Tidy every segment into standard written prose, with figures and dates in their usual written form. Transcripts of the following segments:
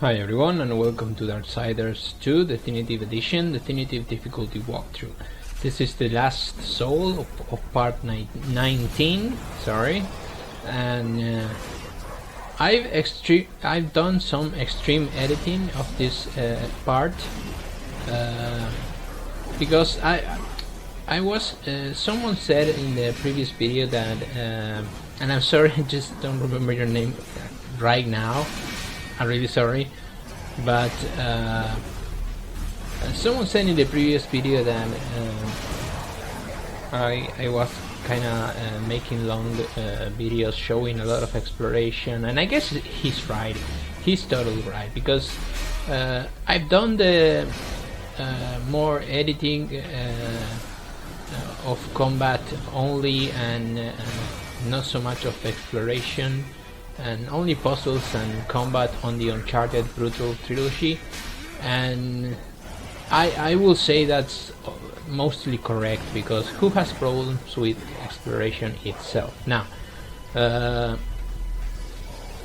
Hi everyone and welcome to Darksiders 2 Definitive Edition, Definitive Difficulty Walkthrough. This is the last soul of part 19, sorry, and I've done some extreme editing of this part because I was someone said in the previous video that and I'm sorry, I just don't remember your name right now. I'm really sorry, but someone said in the previous video that I was kind of making long videos showing a lot of exploration, and I guess he's right. He's totally right, because I've done the more editing of combat only, and not so much of exploration, and only puzzles and combat on the Uncharted Brutal trilogy, and I will say that's mostly correct, because who has problems with exploration itself? Now,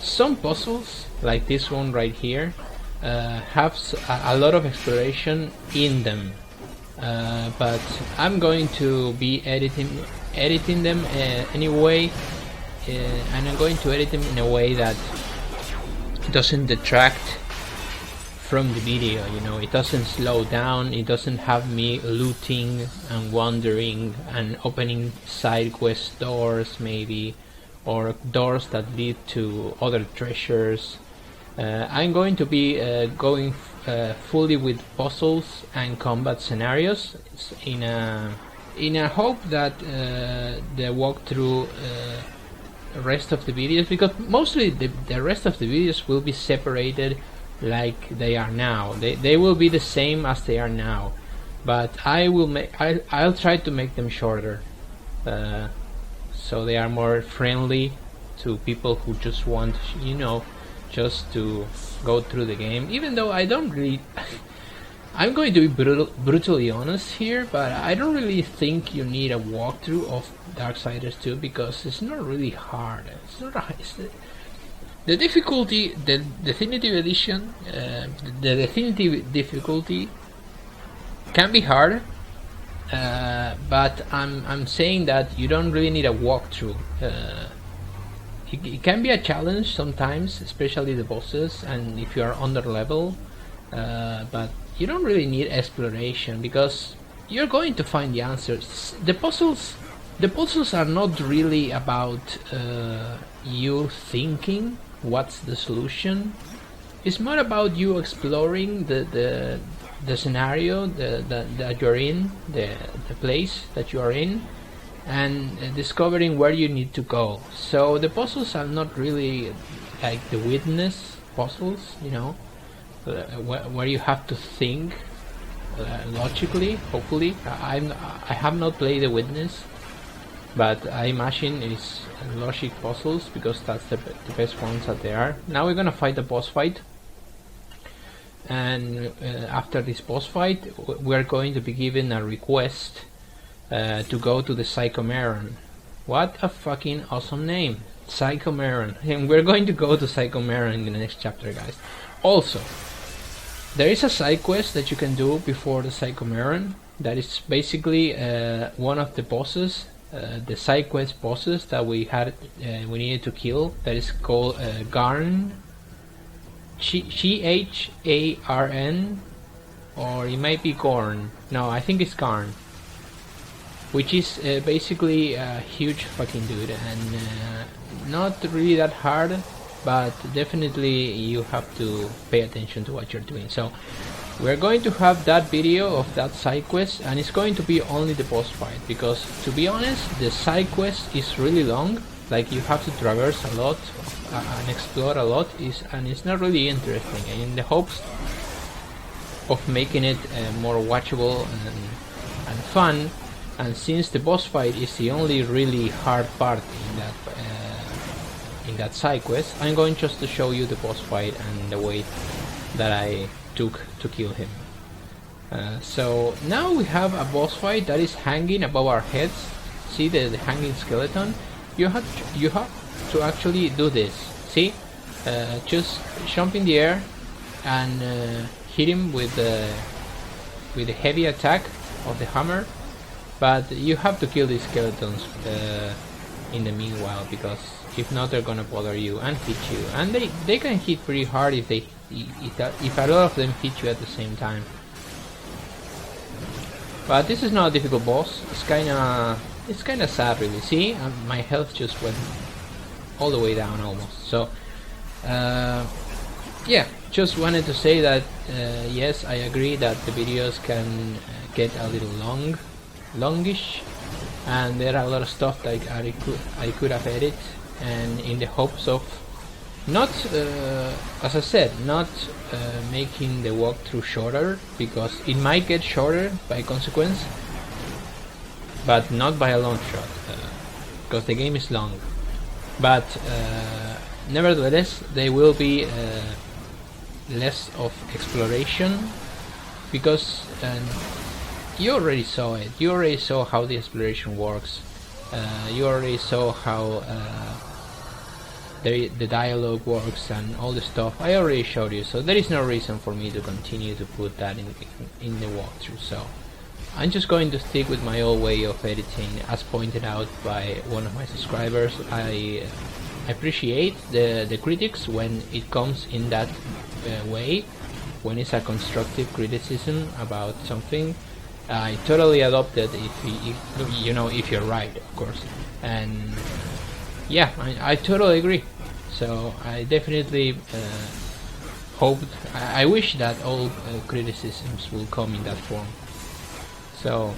some puzzles like this one right here have a lot of exploration in them, but I'm going to be editing them anyway. And I'm going to edit them in a way that doesn't detract from the video, you know. It doesn't slow down, it doesn't have me looting and wandering and opening side quest doors maybe, or doors that lead to other treasures. I'm going to be going fully with puzzles and combat scenarios in a hope that the walkthrough rest of the videos, because mostly the rest of the videos will be separated like they are now. They will be the same as they are now, but I'll try to make them shorter, so they are more friendly to people who just want, you know, just to go through the game. Even though I don't really I'm going to be brutally honest here, but I don't really think you need a walkthrough of Darksiders 2, because it's not really hard. It's not the difficulty, the definitive edition, the definitive difficulty can be hard, but I'm saying that you don't really need a walkthrough. It can be a challenge sometimes, especially the bosses, and if you are under level, but you don't really need exploration, because you're going to find the answers. The puzzles are not really about you thinking what's the solution. It's more about you exploring the scenario that you're in, the place that you are in, and discovering where you need to go. So the puzzles are not really like the witness puzzles, you know, where you have to think logically. Hopefully, I have not played the witness, but I imagine it's logic puzzles, because that's the best ones that there are. Now we're gonna fight a boss fight, and after this boss fight we're going to be given a request to go to the Psychomeron. What a fucking awesome name, Psychomeron. And we're going to go to Psychomeron in the next chapter, guys. Also, there is a side quest that you can do before the Psychomeron. That is basically one of the bosses, the side quest bosses that we needed to kill. That is called Garn, G-H-A-R-N, or it might be Gorn. No, I think it's Garn, which is basically a huge fucking dude, and not really that hard, but definitely you have to pay attention to what you're doing. So we're going to have that video of that side quest, and it's going to be only the boss fight, because to be honest, the side quest is really long. Like, you have to traverse a lot and explore a lot, and it's not really interesting, and in the hopes of making it more watchable and fun. And since the boss fight is the only really hard part in that side quest, I'm going just to show you the boss fight and the way that I took to kill him. So now we have a boss fight that is hanging above our heads. See the hanging skeleton? You have to actually do this. See, just jump in the air and hit him with the heavy attack of the hammer, but you have to kill these skeletons in the meanwhile, because if not they're gonna bother you and hit you, and they can hit pretty hard if a lot of them hit you at the same time. But this is not a difficult boss. It's kinda sad, really. See, my health just went all the way down almost. So yeah, just wanted to say that yes, I agree that the videos can get a little longish, and there are a lot of stuff that I could have edited, and in the hopes of not, as I said, not making the walkthrough shorter, because it might get shorter by consequence, but not by a long shot, because the game is long. But nevertheless, there will be less of exploration, because you already saw it. You already saw how the exploration works. You already saw how the dialogue works and all the stuff. I already showed you, so there is no reason for me to continue to put that in the walkthrough. So I'm just going to stick with my old way of editing, as pointed out by one of my subscribers. I appreciate the critics when it comes in that way, when it's a constructive criticism about something. I totally adopt it if you know, if you're right, of course. And yeah, I totally agree. So I definitely I wish that all criticisms will come in that form. So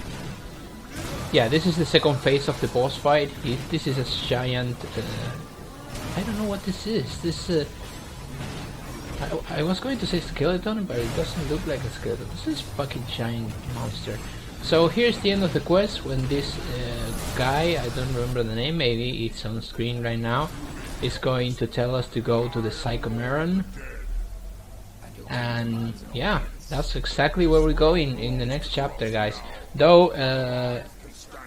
yeah, this is the second phase of the boss fight. This is a giant I don't know what this is. This I was going to say skeleton, but it doesn't look like a skeleton. This is fucking giant monster. So here's the end of the quest, when this guy, I don't remember the name, maybe it's on screen right now, is going to tell us to go to the Psychomeron. And yeah, that's exactly where we go in the next chapter, guys. Though,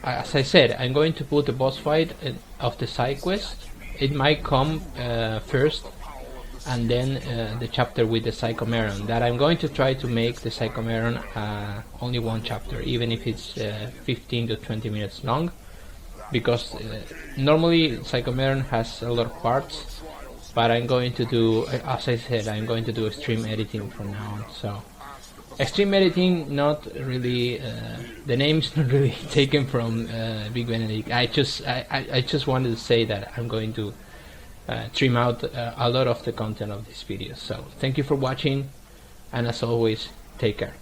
as I said, I'm going to put the boss fight of the side quest. It might come first, and then the chapter with the Psychomeron. That I'm going to try to make the Psychomeron only one chapter, even if it's 15 to 20 minutes long, because normally Psychomeron has a lot of parts, but I'm going to do, as I said, I'm going to do extreme editing from now on. So extreme editing, not really, the name's not really taken from Big Benedict. I just wanted to say that I'm going to trim out a lot of the content of this video. So thank you for watching, and as always, take care.